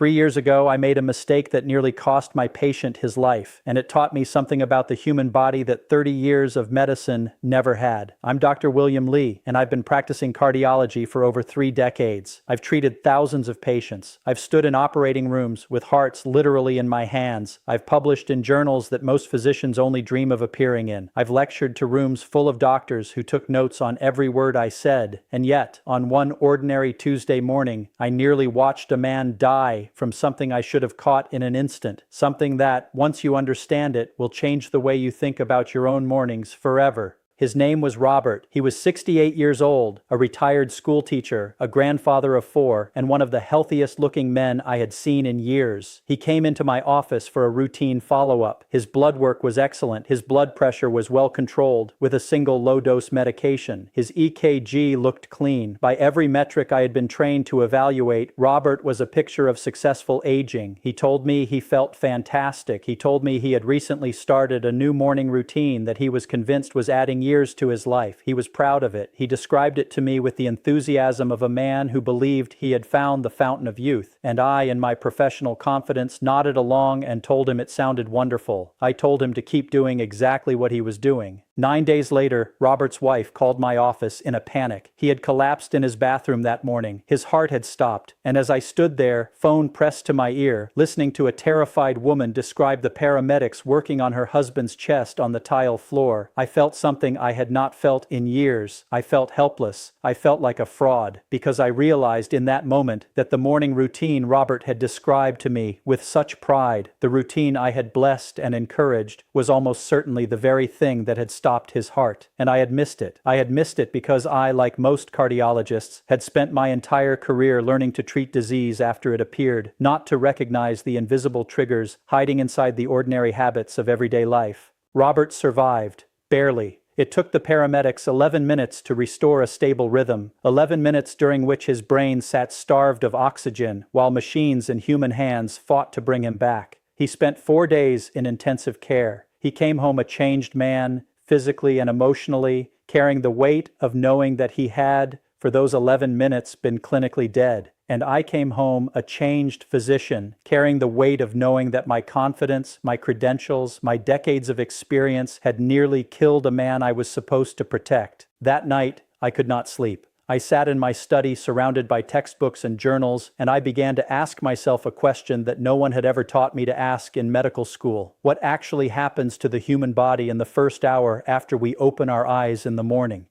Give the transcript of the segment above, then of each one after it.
3 years ago, I made a mistake that nearly cost my patient his life, and it taught me something about the human body that 30 years of medicine never had. I'm Dr. William Lee, and I've been practicing cardiology for over 3 decades. I've treated thousands of patients. I've stood in operating rooms with hearts literally in my hands. I've published in journals that most physicians only dream of appearing in. I've lectured to rooms full of doctors who took notes on every word I said. And yet, on one ordinary Tuesday morning, I nearly watched a man die from something I should have caught in an instant. Something that, once you understand it, will change the way you think about your own mornings forever. His name was Robert. He was 68 years old, a retired school teacher, a grandfather of 4, and one of the healthiest looking men I had seen in years. He came into my office for a routine follow-up. His blood work was excellent. His blood pressure was well controlled with a single low-dose medication. His EKG looked clean. By every metric I had been trained to evaluate, Robert was a picture of successful aging. He told me he felt fantastic. He told me he had recently started a new morning routine that he was convinced was adding years to his life. He was proud of it. He described it to me with the enthusiasm of a man who believed he had found the fountain of youth. And I, in my professional confidence, nodded along and told him it sounded wonderful. I told him to keep doing exactly what he was doing. 9 days later, Robert's wife called my office in a panic. He had collapsed in his bathroom that morning. His heart had stopped. And as I stood there, phone pressed to my ear, listening to a terrified woman describe the paramedics working on her husband's chest on the tile floor, I felt something I had not felt in years. I felt helpless. I felt like a fraud, because I realized in that moment that the morning routine Robert had described to me with such pride, the routine I had blessed and encouraged, was almost certainly the very thing that had stopped his heart. And I had missed it. I had missed it because I, like most cardiologists, had spent my entire career learning to treat disease after it appeared, not to recognize the invisible triggers hiding inside the ordinary habits of everyday life. Robert survived. Barely. It took the paramedics 11 minutes to restore a stable rhythm, 11 minutes during which his brain sat starved of oxygen while machines and human hands fought to bring him back. He spent 4 days in intensive care. He came home a changed man, physically and emotionally, carrying the weight of knowing that he had, for those 11 minutes, been clinically dead. And I came home a changed physician, carrying the weight of knowing that my confidence, my credentials, my decades of experience had nearly killed a man I was supposed to protect. That night, I could not sleep. I sat in my study surrounded by textbooks and journals, and I began to ask myself a question that no one had ever taught me to ask in medical school. What actually happens to the human body in the first hour after we open our eyes in the morning?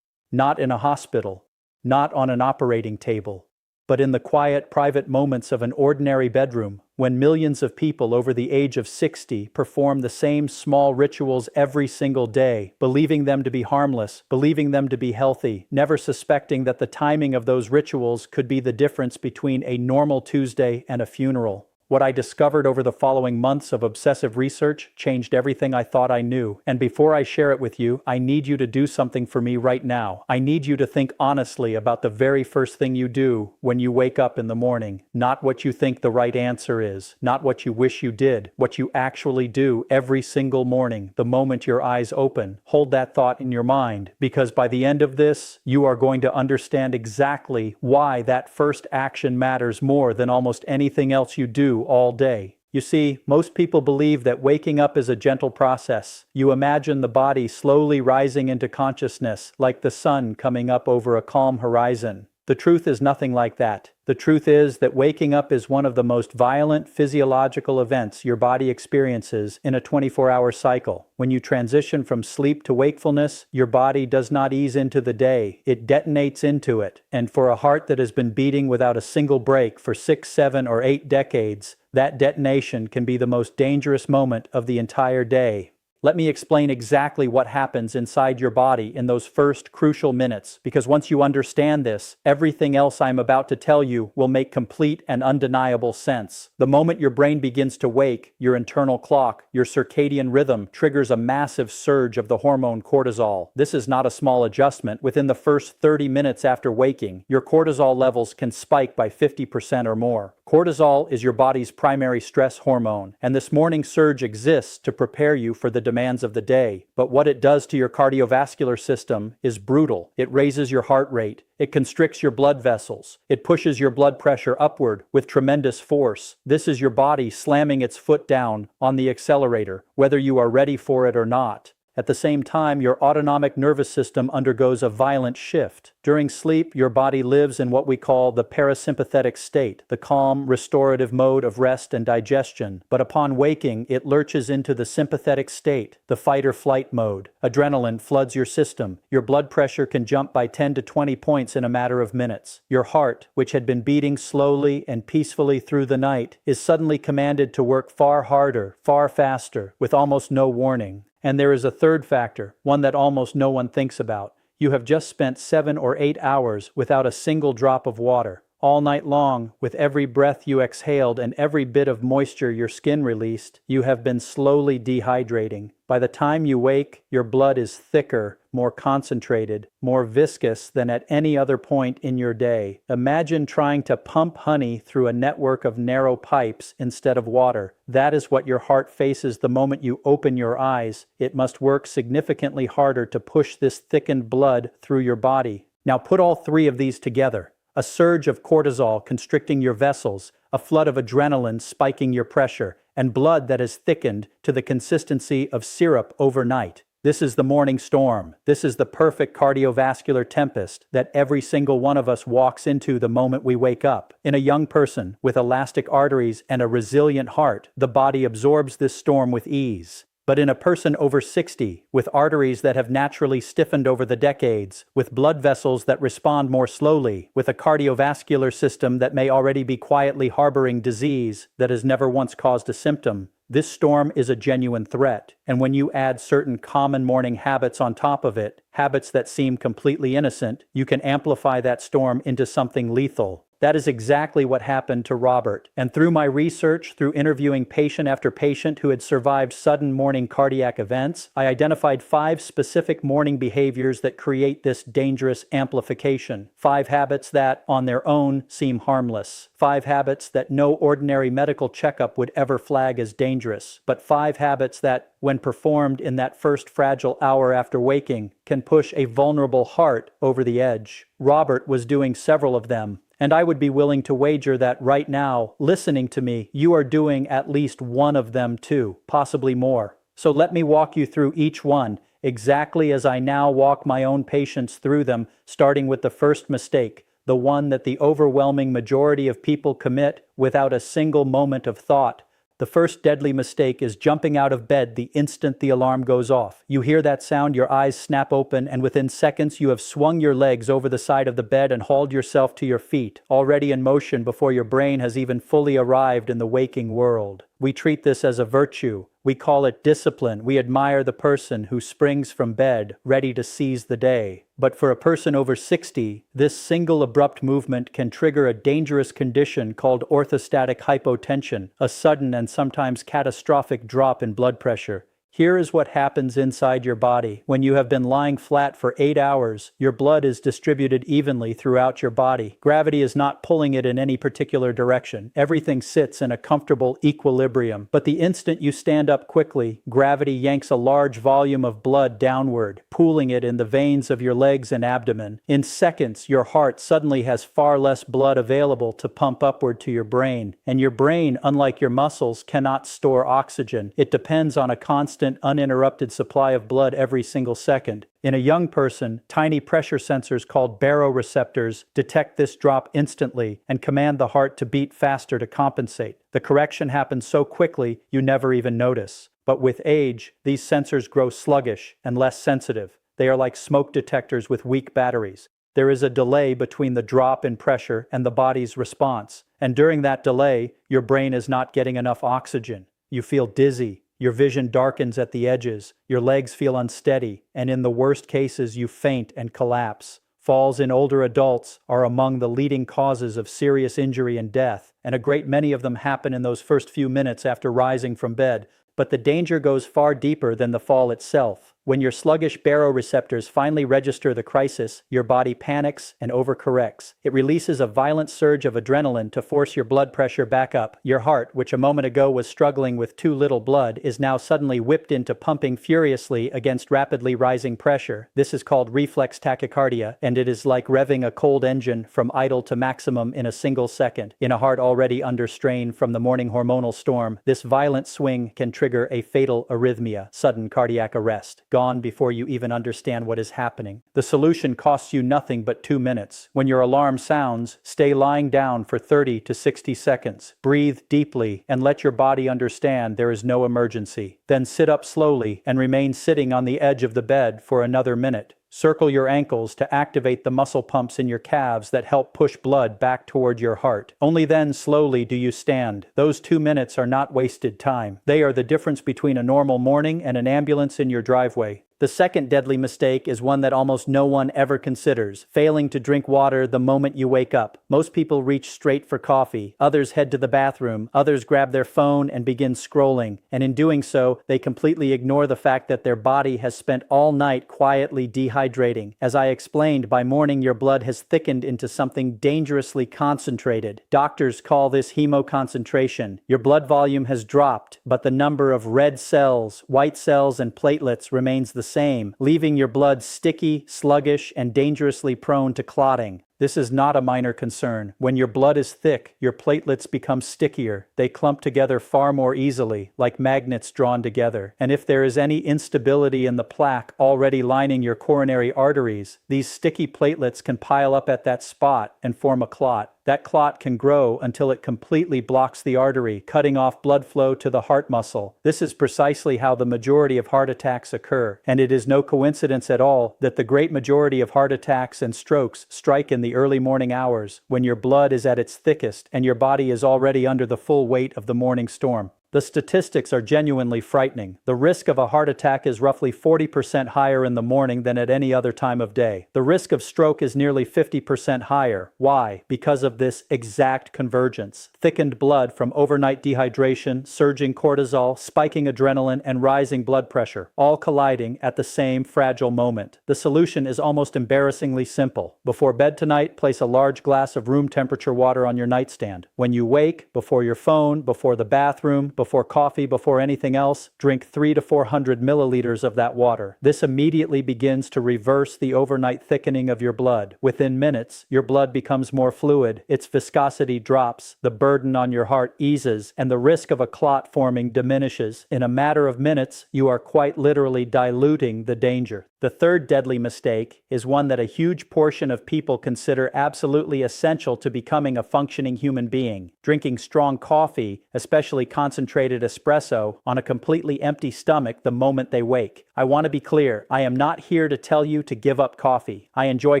Not in a hospital, not on an operating table, but in the quiet, private moments of an ordinary bedroom, when millions of people over the age of 60 perform the same small rituals every single day, believing them to be harmless, believing them to be healthy, never suspecting that the timing of those rituals could be the difference between a normal Tuesday and a funeral. What I discovered over the following months of obsessive research changed everything I thought I knew. And before I share it with you, I need you to do something for me right now. I need you to think honestly about the very first thing you do when you wake up in the morning. Not what you think the right answer is, not what you wish you did, what you actually do every single morning, the moment your eyes open. Hold that thought in your mind, because by the end of this, you are going to understand exactly why that first action matters more than almost anything else you do all day. You see, most people believe that waking up is a gentle process. You imagine the body slowly rising into consciousness, like the sun coming up over a calm horizon. The truth is nothing like that. The truth is that waking up is one of the most violent physiological events your body experiences in a 24-hour cycle. When you transition from sleep to wakefulness, your body does not ease into the day. It detonates into it. And for a heart that has been beating without a single break for 6, 7, or 8 decades, that detonation can be the most dangerous moment of the entire day. Let me explain exactly what happens inside your body in those first crucial minutes, because once you understand this, everything else I'm about to tell you will make complete and undeniable sense. The moment your brain begins to wake, your internal clock, your circadian rhythm, triggers a massive surge of the hormone cortisol. This is not a small adjustment. Within the first 30 minutes after waking, your cortisol levels can spike by 50% or more. Cortisol is your body's primary stress hormone, and this morning surge exists to prepare you for the demands of the day. But what it does to your cardiovascular system is brutal. It raises your heart rate, it constricts your blood vessels, it pushes your blood pressure upward with tremendous force. This is your body slamming its foot down on the accelerator, whether you are ready for it or not. At the same time, your autonomic nervous system undergoes a violent shift. During sleep, your body lives in what we call the parasympathetic state, the calm, restorative mode of rest and digestion. But upon waking, it lurches into the sympathetic state, the fight-or-flight mode. Adrenaline floods your system. Your blood pressure can jump by 10 to 20 points in a matter of minutes. Your heart, which had been beating slowly and peacefully through the night, is suddenly commanded to work far harder, far faster, with almost no warning. And there is a third factor, one that almost no one thinks about. You have just spent 7 or 8 hours without a single drop of water. All night long, with every breath you exhaled and every bit of moisture your skin released, you have been slowly dehydrating. By the time you wake, your blood is thicker, more concentrated, more viscous than at any other point in your day. Imagine trying to pump honey through a network of narrow pipes instead of water. That is what your heart faces the moment you open your eyes. It must work significantly harder to push this thickened blood through your body. Now put all three of these together. A surge of cortisol constricting your vessels, a flood of adrenaline spiking your pressure, and blood that is thickened to the consistency of syrup overnight. This is the morning storm. This is the perfect cardiovascular tempest that every single one of us walks into the moment we wake up. In a young person with elastic arteries and a resilient heart, the body absorbs this storm with ease. But in a person over 60, with arteries that have naturally stiffened over the decades, with blood vessels that respond more slowly, with a cardiovascular system that may already be quietly harboring disease that has never once caused a symptom, this storm is a genuine threat. And when you add certain common morning habits on top of it, habits that seem completely innocent, you can amplify that storm into something lethal. That is exactly what happened to Robert. And through my research, through interviewing patient after patient who had survived sudden morning cardiac events, I identified 5 specific morning behaviors that create this dangerous amplification. 5 habits that, on their own, seem harmless. 5 habits that no ordinary medical checkup would ever flag as dangerous. But 5 habits that, when performed in that first fragile hour after waking, can push a vulnerable heart over the edge. Robert was doing several of them. And I would be willing to wager that right now, listening to me, you are doing at least one of them too, possibly more. So let me walk you through each one, exactly as I now walk my own patients through them, starting with the first mistake, the one that the overwhelming majority of people commit without a single moment of thought. The first deadly mistake is jumping out of bed the instant the alarm goes off. You hear that sound, your eyes snap open, and within seconds you have swung your legs over the side of the bed and hauled yourself to your feet, already in motion before your brain has even fully arrived in the waking world. We treat this as a virtue. We call it discipline. We admire the person who springs from bed, ready to seize the day. But for a person over 60, this single abrupt movement can trigger a dangerous condition called orthostatic hypotension, a sudden and sometimes catastrophic drop in blood pressure. Here is what happens inside your body. When you have been lying flat for 8 hours, your blood is distributed evenly throughout your body. Gravity is not pulling it in any particular direction. Everything sits in a comfortable equilibrium. But the instant you stand up quickly, gravity yanks a large volume of blood downward, pooling it in the veins of your legs and abdomen. In seconds, your heart suddenly has far less blood available to pump upward to your brain. And your brain, unlike your muscles, cannot store oxygen. It depends on a constant, uninterrupted supply of blood every single second. In a young person, tiny pressure sensors called baroreceptors detect this drop instantly and command the heart to beat faster to compensate. The correction happens so quickly you never even notice. But with age, these sensors grow sluggish and less sensitive. They are like smoke detectors with weak batteries. There is a delay between the drop in pressure and the body's response. And during that delay, your brain is not getting enough oxygen. You feel dizzy. Your vision darkens at the edges, your legs feel unsteady, and in the worst cases you faint and collapse. Falls in older adults are among the leading causes of serious injury and death, and a great many of them happen in those first few minutes after rising from bed. But the danger goes far deeper than the fall itself. When your sluggish baroreceptors finally register the crisis, your body panics and overcorrects. It releases a violent surge of adrenaline to force your blood pressure back up. Your heart, which a moment ago was struggling with too little blood, is now suddenly whipped into pumping furiously against rapidly rising pressure. This is called reflex tachycardia, and it is like revving a cold engine from idle to maximum in a single second. In a heart already under strain from the morning hormonal storm, this violent swing can trigger a fatal arrhythmia, sudden cardiac arrest, gone before you even understand what is happening. The solution costs you nothing but 2 minutes. When your alarm sounds, stay lying down for 30 to 60 seconds. Breathe deeply and let your body understand there is no emergency. Then sit up slowly and remain sitting on the edge of the bed for another minute. Circle your ankles to activate the muscle pumps in your calves that help push blood back toward your heart. Only then slowly do you stand. Those 2 minutes are not wasted time. They are the difference between a normal morning and an ambulance in your driveway. The second deadly mistake is one that almost no one ever considers: failing to drink water the moment you wake up. Most people reach straight for coffee, others head to the bathroom, others grab their phone and begin scrolling, and in doing so, they completely ignore the fact that their body has spent all night quietly dehydrating. As I explained, by morning your blood has thickened into something dangerously concentrated. Doctors call this hemoconcentration. Your blood volume has dropped, but the number of red cells, white cells, and platelets remains the same, leaving your blood sticky, sluggish, and dangerously prone to clotting. This is not a minor concern. When your blood is thick, your platelets become stickier. They clump together far more easily, like magnets drawn together. And if there is any instability in the plaque already lining your coronary arteries, these sticky platelets can pile up at that spot and form a clot. That clot can grow until it completely blocks the artery, cutting off blood flow to the heart muscle. This is precisely how the majority of heart attacks occur, and it is no coincidence at all that the great majority of heart attacks and strokes strike in the early morning hours, when your blood is at its thickest and your body is already under the full weight of the morning storm. The statistics are genuinely frightening. The risk of a heart attack is roughly 40% higher in the morning than at any other time of day. The risk of stroke is nearly 50% higher. Why? Because of this exact convergence. Thickened blood from overnight dehydration, surging cortisol, spiking adrenaline, and rising blood pressure, all colliding at the same fragile moment. The solution is almost embarrassingly simple. Before bed tonight, place a large glass of room temperature water on your nightstand. When you wake, before your phone, before the bathroom, before coffee, before anything else, drink 300 to 400 milliliters of that water. This immediately begins to reverse the overnight thickening of your blood. Within minutes, your blood becomes more fluid, its viscosity drops, the burden on your heart eases, and the risk of a clot forming diminishes. In a matter of minutes, you are quite literally diluting the danger. The third deadly mistake is one that a huge portion of people consider absolutely essential to becoming a functioning human being: drinking strong coffee, especially concentrated espresso, on a completely empty stomach the moment they wake. I want to be clear, I am not here to tell you to give up coffee. I enjoy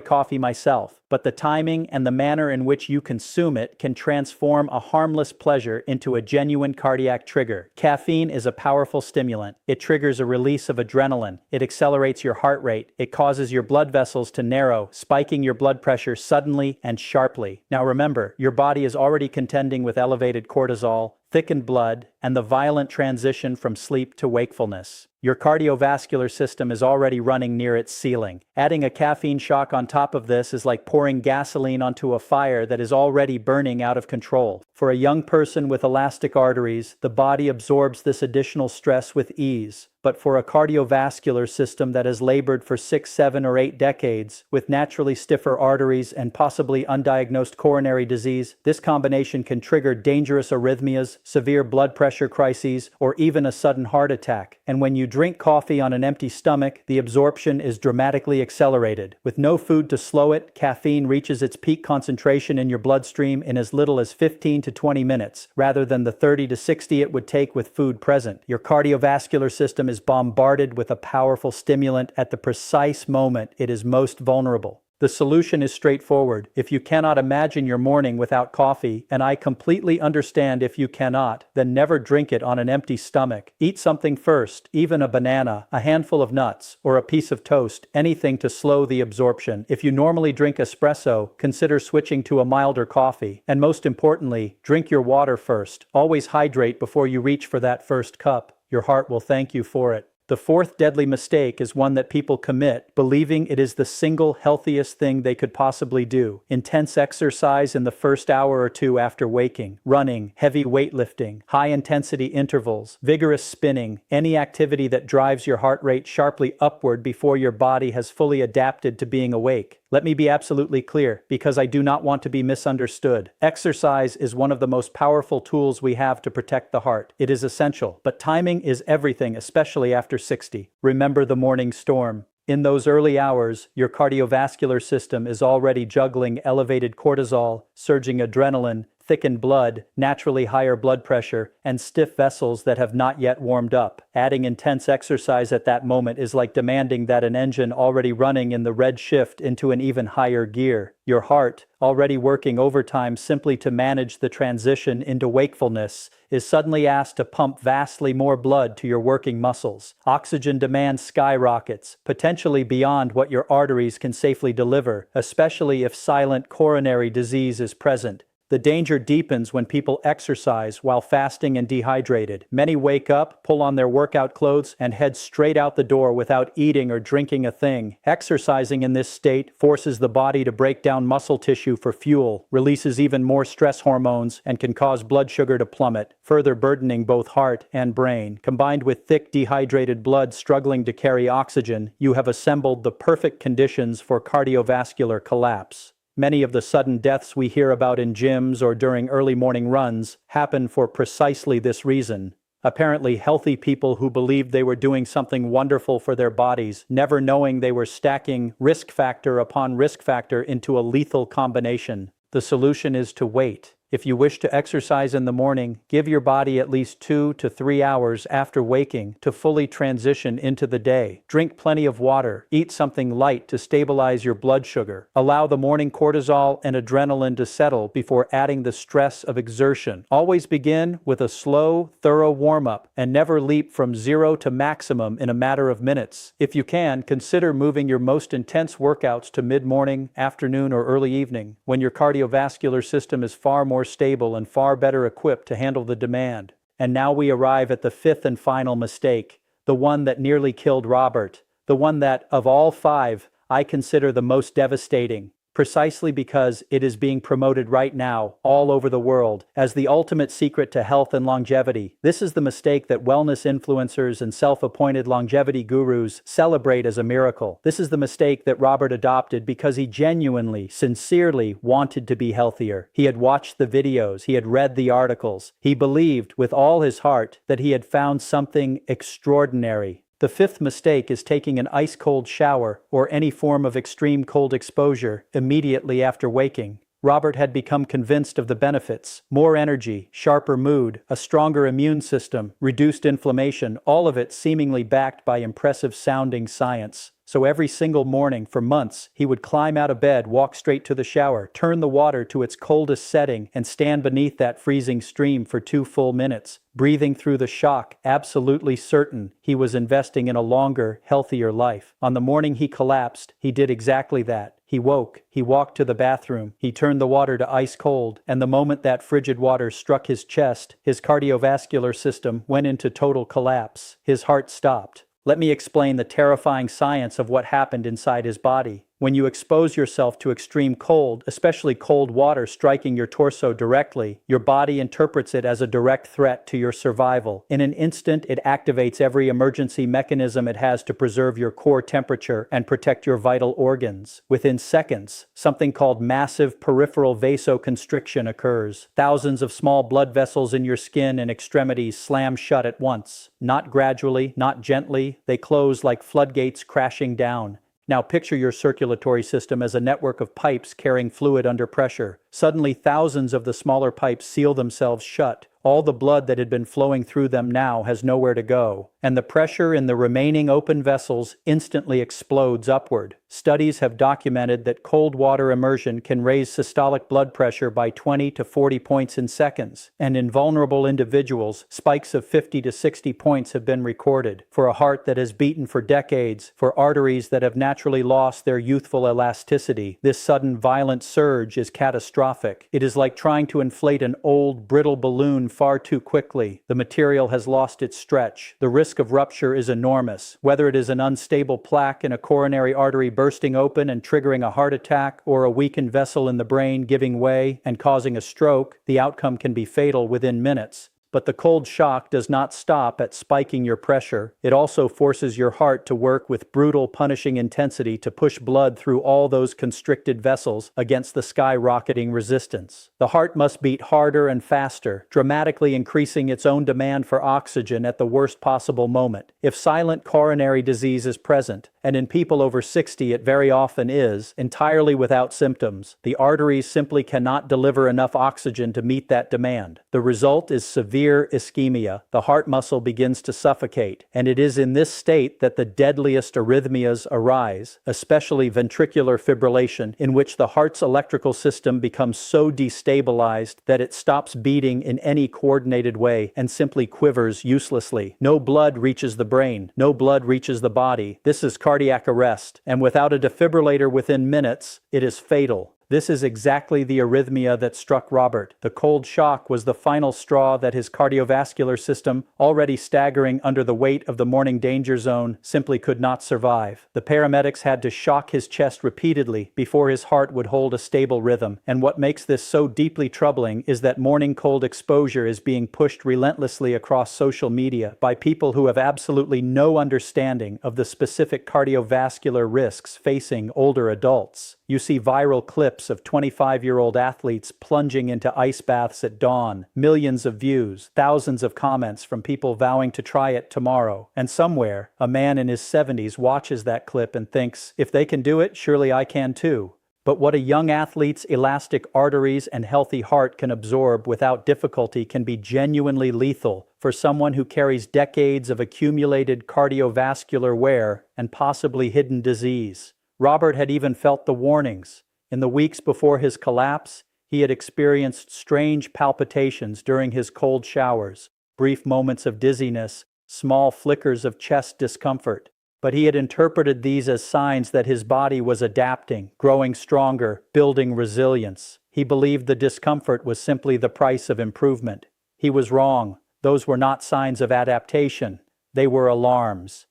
coffee myself, but the timing and the manner in which you consume it can transform a harmless pleasure into a genuine cardiac trigger. Caffeine is a powerful stimulant. It triggers a release of adrenaline. It accelerates your heart rate. It causes your blood vessels to narrow, spiking your blood pressure suddenly and sharply. Now remember, your body is already contending with elevated cortisol, thickened blood, and the violent transition from sleep to wakefulness. Your cardiovascular system is already running near its ceiling. Adding a caffeine shock on top of this is like pouring gasoline onto a fire that is already burning out of control. For a young person with elastic arteries, the body absorbs this additional stress with ease. But for a cardiovascular system that has labored for 6, 7, or 8 decades, with naturally stiffer arteries and possibly undiagnosed coronary disease, this combination can trigger dangerous arrhythmias, severe blood pressure crises, or even a sudden heart attack. And when you drink coffee on an empty stomach, the absorption is dramatically accelerated. With no food to slow it, caffeine reaches its peak concentration in your bloodstream in as little as 15 to 20 minutes, rather than the 30 to 60 it would take with food present. Your cardiovascular system is bombarded with a powerful stimulant at the precise moment it is most vulnerable. The solution is straightforward. If you cannot imagine your morning without coffee, and I completely understand if you cannot, then never drink it on an empty stomach. Eat something first, even a banana, a handful of nuts, or a piece of toast, anything to slow the absorption. If you normally drink espresso, consider switching to a milder coffee. And most importantly, drink your water first. Always hydrate before you reach for that first cup. Your heart will thank you for it. The fourth deadly mistake is one that people commit, believing it is the single healthiest thing they could possibly do. Intense exercise in the first hour or two after waking, running, heavy weightlifting, high-intensity intervals, vigorous spinning, any activity that drives your heart rate sharply upward before your body has fully adapted to being awake. Let me be absolutely clear, because I do not want to be misunderstood. Exercise is one of the most powerful tools we have to protect the heart. It is essential, but timing is everything, especially after 60. Remember the morning storm. In those early hours, your cardiovascular system is already juggling elevated cortisol, surging adrenaline, thickened blood, naturally higher blood pressure, and stiff vessels that have not yet warmed up. Adding intense exercise at that moment is like demanding that an engine already running in the red shift into an even higher gear. Your heart, already working overtime simply to manage the transition into wakefulness, is suddenly asked to pump vastly more blood to your working muscles. Oxygen demand skyrockets, potentially beyond what your arteries can safely deliver, especially if silent coronary disease is present. The danger deepens when people exercise while fasting and dehydrated. Many wake up, pull on their workout clothes, and head straight out the door without eating or drinking a thing. Exercising in this state forces the body to break down muscle tissue for fuel, releases even more stress hormones, and can cause blood sugar to plummet, further burdening both heart and brain. Combined with thick, dehydrated blood struggling to carry oxygen, you have assembled the perfect conditions for cardiovascular collapse. Many of the sudden deaths we hear about in gyms or during early morning runs happen for precisely this reason. Apparently, healthy people who believed they were doing something wonderful for their bodies, never knowing they were stacking risk factor upon risk factor into a lethal combination. The solution is to wait. If you wish to exercise in the morning, give your body at least 2 to 3 hours after waking to fully transition into the day. Drink plenty of water, eat something light to stabilize your blood sugar. Allow the morning cortisol and adrenaline to settle before adding the stress of exertion. Always begin with a slow, thorough warm-up and never leap from 0 to maximum in a matter of minutes. If you can, consider moving your most intense workouts to mid-morning, afternoon, or early evening, when your cardiovascular system is far more stable and far better equipped to handle the demand. And now we arrive at the fifth and final mistake, the one that nearly killed Robert, the one that, of all 5, I consider the most devastating, precisely because it is being promoted right now, all over the world, as the ultimate secret to health and longevity. This is the mistake that wellness influencers and self-appointed longevity gurus celebrate as a miracle. This is the mistake that Robert adopted because he genuinely, sincerely wanted to be healthier. He had watched the videos, he had read the articles. He believed with all his heart that he had found something extraordinary. The fifth mistake is taking an ice-cold shower or any form of extreme cold exposure immediately after waking. Robert had become convinced of the benefits: more energy, sharper mood, a stronger immune system, reduced inflammation, all of it seemingly backed by impressive-sounding science. So every single morning for months, he would climb out of bed, walk straight to the shower, turn the water to its coldest setting, and stand beneath that freezing stream for 2 full minutes, breathing through the shock, absolutely certain he was investing in a longer, healthier life. On the morning he collapsed, he did exactly that. He woke, he walked to the bathroom, he turned the water to ice cold, and the moment that frigid water struck his chest, his cardiovascular system went into total collapse. His heart stopped. Let me explain the terrifying science of what happened inside his body. When you expose yourself to extreme cold, especially cold water striking your torso directly, your body interprets it as a direct threat to your survival. In an instant, it activates every emergency mechanism it has to preserve your core temperature and protect your vital organs. Within seconds, something called massive peripheral vasoconstriction occurs. Thousands of small blood vessels in your skin and extremities slam shut at once. Not gradually, not gently, they close like floodgates crashing down. Now picture your circulatory system as a network of pipes carrying fluid under pressure. Suddenly, thousands of the smaller pipes seal themselves shut. All the blood that had been flowing through them now has nowhere to go, and the pressure in the remaining open vessels instantly explodes upward. Studies have documented that cold water immersion can raise systolic blood pressure by 20 to 40 points in seconds, and in vulnerable individuals, spikes of 50 to 60 points have been recorded. For a heart that has beaten for decades, for arteries that have naturally lost their youthful elasticity, this sudden violent surge is catastrophic. It is like trying to inflate an old, brittle balloon far too quickly. The material has lost its stretch. The risk of rupture is enormous. Whether it is an unstable plaque in a coronary artery bursting open and triggering a heart attack, or a weakened vessel in the brain giving way and causing a stroke, the outcome can be fatal within minutes. But the cold shock does not stop at spiking your pressure. It also forces your heart to work with brutal, punishing intensity to push blood through all those constricted vessels against the skyrocketing resistance. The heart must beat harder and faster, dramatically increasing its own demand for oxygen at the worst possible moment. If silent coronary disease is present, and in people over 60 it very often is, entirely without symptoms, the arteries simply cannot deliver enough oxygen to meet that demand. The result is severe ischemia. The heart muscle begins to suffocate, and it is in this state that the deadliest arrhythmias arise, especially ventricular fibrillation, in which the heart's electrical system becomes so destabilized that it stops beating in any coordinated way and simply quivers uselessly. No blood reaches the brain. No blood reaches the body. This is cardiac arrest, and without a defibrillator within minutes, it is fatal. This is exactly the arrhythmia that struck Robert. The cold shock was the final straw that his cardiovascular system, already staggering under the weight of the morning danger zone, simply could not survive. The paramedics had to shock his chest repeatedly before his heart would hold a stable rhythm. And what makes this so deeply troubling is that morning cold exposure is being pushed relentlessly across social media by people who have absolutely no understanding of the specific cardiovascular risks facing older adults. You see viral clips of 25-year-old athletes plunging into ice baths at dawn, millions of views, thousands of comments from people vowing to try it tomorrow. And somewhere, a man in his 70s watches that clip and thinks, if they can do it, surely I can too. But what a young athlete's elastic arteries and healthy heart can absorb without difficulty can be genuinely lethal for someone who carries decades of accumulated cardiovascular wear and possibly hidden disease. Robert had even felt the warnings. In the weeks before his collapse, he had experienced strange palpitations during his cold showers, brief moments of dizziness, small flickers of chest discomfort. But he had interpreted these as signs that his body was adapting, growing stronger, building resilience. He believed the discomfort was simply the price of improvement. He was wrong. Those were not signs of adaptation. They were alarms.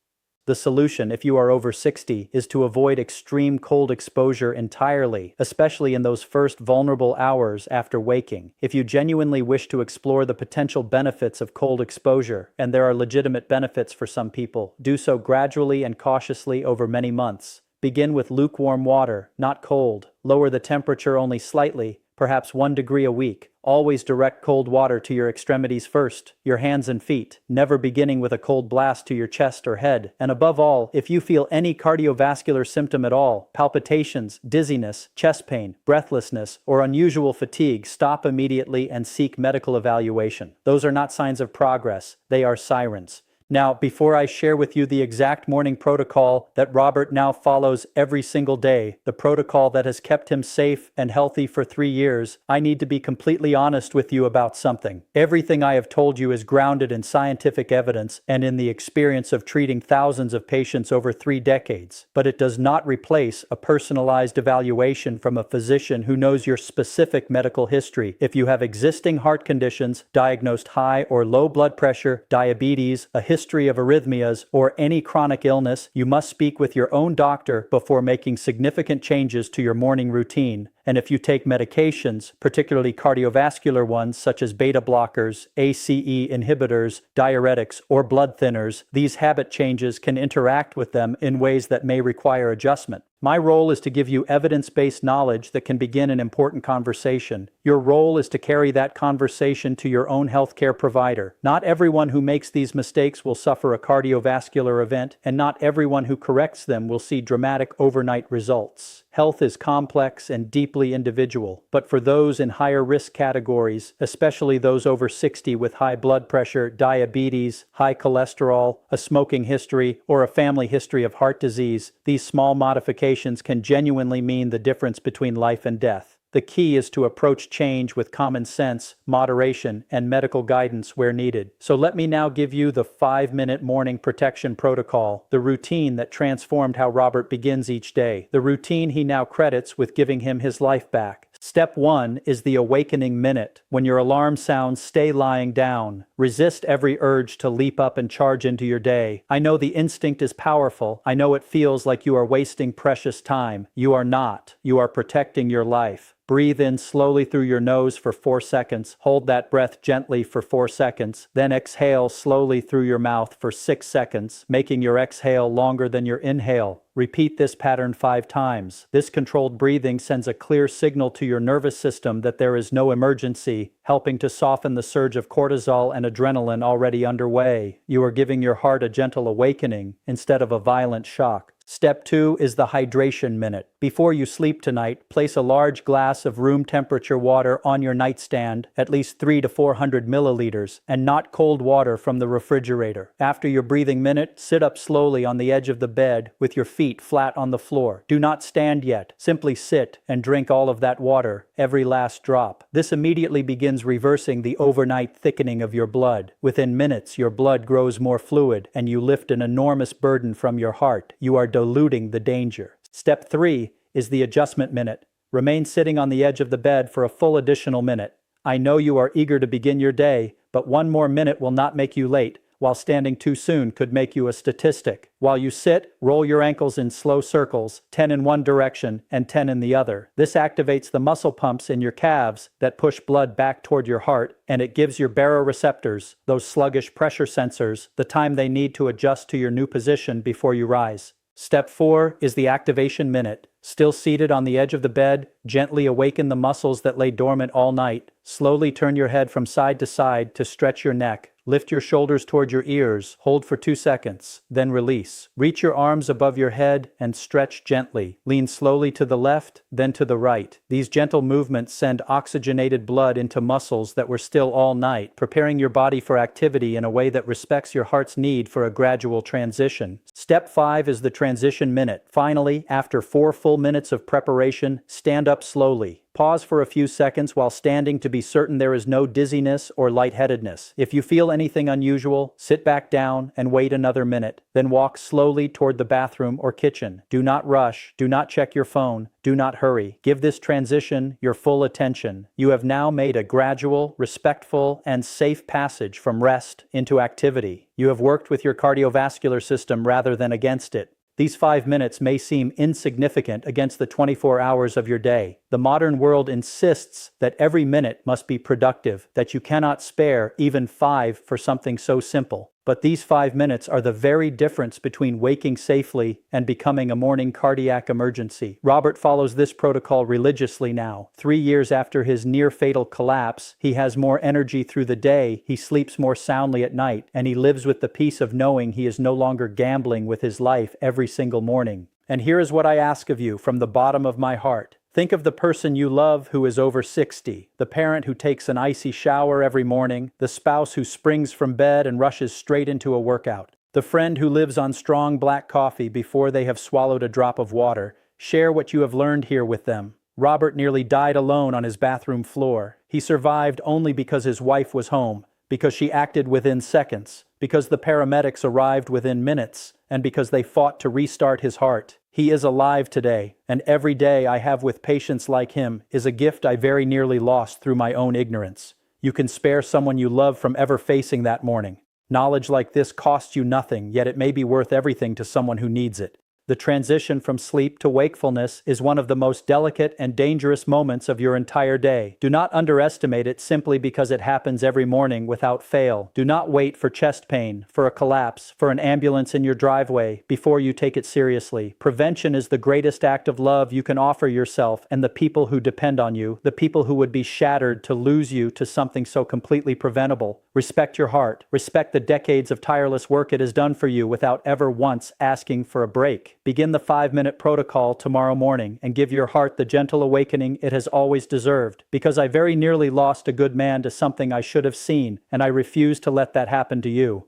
The solution, if you are over 60, is to avoid extreme cold exposure entirely, especially in those first vulnerable hours after waking. If you genuinely wish to explore the potential benefits of cold exposure, and there are legitimate benefits for some people, do so gradually and cautiously over many months. Begin with lukewarm water, not cold. Lower the temperature only slightly, perhaps 1 degree a week. Always direct cold water to your extremities first, your hands and feet, never beginning with a cold blast to your chest or head. And above all, if you feel any cardiovascular symptom at all, palpitations, dizziness, chest pain, breathlessness, or unusual fatigue, stop immediately and seek medical evaluation. Those are not signs of progress, they are sirens. Now, before I share with you the exact morning protocol that Robert now follows every single day, the protocol that has kept him safe and healthy for 3 years, I need to be completely honest with you about something. Everything I have told you is grounded in scientific evidence and in the experience of treating thousands of patients over 3 decades. But it does not replace a personalized evaluation from a physician who knows your specific medical history. If you have existing heart conditions, diagnosed high or low blood pressure, diabetes, a history of arrhythmias, or any chronic illness, you must speak with your own doctor before making significant changes to your morning routine. And if you take medications, particularly cardiovascular ones such as beta blockers, ACE inhibitors, diuretics, or blood thinners, these habit changes can interact with them in ways that may require adjustment. My role is to give you evidence-based knowledge that can begin an important conversation. Your role is to carry that conversation to your own healthcare provider. Not everyone who makes these mistakes will suffer a cardiovascular event, and not everyone who corrects them will see dramatic overnight results. Health is complex and deeply individual, but for those in higher risk categories, especially those over 60 with high blood pressure, diabetes, high cholesterol, a smoking history, or a family history of heart disease, these small modifications can genuinely mean the difference between life and death. The key is to approach change with common sense, moderation, and medical guidance where needed. So let me now give you the 5-minute morning protection protocol, the routine that transformed how Robert begins each day, the routine he now credits with giving him his life back. Step 1 is the awakening minute. When your alarm sounds, stay lying down. Resist every urge to leap up and charge into your day. I know the instinct is powerful. I know it feels like you are wasting precious time. You are not. You are protecting your life. Breathe in slowly through your nose for 4 seconds. Hold that breath gently for 4 seconds. Then exhale slowly through your mouth for 6 seconds, making your exhale longer than your inhale. Repeat this pattern 5 times. This controlled breathing sends a clear signal to your nervous system that there is no emergency, helping to soften the surge of cortisol and adrenaline already underway. You are giving your heart a gentle awakening instead of a violent shock. Step 2 is the hydration minute. Before you sleep tonight, place a large glass of room temperature water on your nightstand, at least 300 to 400 milliliters, and not cold water from the refrigerator. After your breathing minute, sit up slowly on the edge of the bed with your feet flat on the floor. Do not stand yet. Simply sit and drink all of that water, every last drop. This immediately begins reversing the overnight thickening of your blood. Within minutes, your blood grows more fluid and you lift an enormous burden from your heart. You are diluting the danger. Step 3 is the adjustment minute. Remain sitting on the edge of the bed for a full additional minute. I know you are eager to begin your day, but one more minute will not make you late, while standing too soon could make you a statistic. While you sit, roll your ankles in slow circles, 10 in one direction and 10 in the other. This activates the muscle pumps in your calves that push blood back toward your heart, and it gives your baroreceptors, those sluggish pressure sensors, the time they need to adjust to your new position before you rise. Step 4 is the activation minute. Still seated on the edge of the bed, gently awaken the muscles that lay dormant all night. Slowly turn your head from side to stretch your neck. Lift your shoulders toward your ears, hold for 2 seconds, then release. Reach your arms above your head and stretch gently. Lean slowly to the left, then to the right. These gentle movements send oxygenated blood into muscles that were still all night, preparing your body for activity in a way that respects your heart's need for a gradual transition. Step 5 is the transition minute. Finally, after 4 full minutes of preparation, stand up slowly. Pause for a few seconds while standing to be certain there is no dizziness or lightheadedness. If you feel anything unusual, sit back down and wait another minute. Then walk slowly toward the bathroom or kitchen. Do not rush. Do not check your phone. Do not hurry. Give this transition your full attention. You have now made a gradual, respectful, and safe passage from rest into activity. You have worked with your cardiovascular system rather than against it. These 5 minutes may seem insignificant against the 24 hours of your day. The modern world insists that every minute must be productive, that you cannot spare even 5 for something so simple. But these 5 minutes are the very difference between waking safely and becoming a morning cardiac emergency. Robert follows this protocol religiously now. 3 years after his near-fatal collapse, he has more energy through the day, he sleeps more soundly at night, and he lives with the peace of knowing he is no longer gambling with his life every single morning. And here is what I ask of you from the bottom of my heart. Think of the person you love who is over 60, the parent who takes an icy shower every morning, the spouse who springs from bed and rushes straight into a workout, the friend who lives on strong black coffee before they have swallowed a drop of water. Share what you have learned here with them. Robert nearly died alone on his bathroom floor. He survived only because his wife was home, because she acted within seconds, because the paramedics arrived within minutes, and because they fought to restart his heart. He is alive today, and every day I have with patients like him is a gift I very nearly lost through my own ignorance. You can spare someone you love from ever facing that morning. Knowledge like this costs you nothing, yet it may be worth everything to someone who needs it. The transition from sleep to wakefulness is one of the most delicate and dangerous moments of your entire day. Do not underestimate it simply because it happens every morning without fail. Do not wait for chest pain, for a collapse, for an ambulance in your driveway before you take it seriously. Prevention is the greatest act of love you can offer yourself and the people who depend on you, the people who would be shattered to lose you to something so completely preventable. Respect your heart. Respect the decades of tireless work it has done for you without ever once asking for a break. Begin the 5-minute protocol tomorrow morning and give your heart the gentle awakening it has always deserved. Because I very nearly lost a good man to something I should have seen, and I refuse to let that happen to you.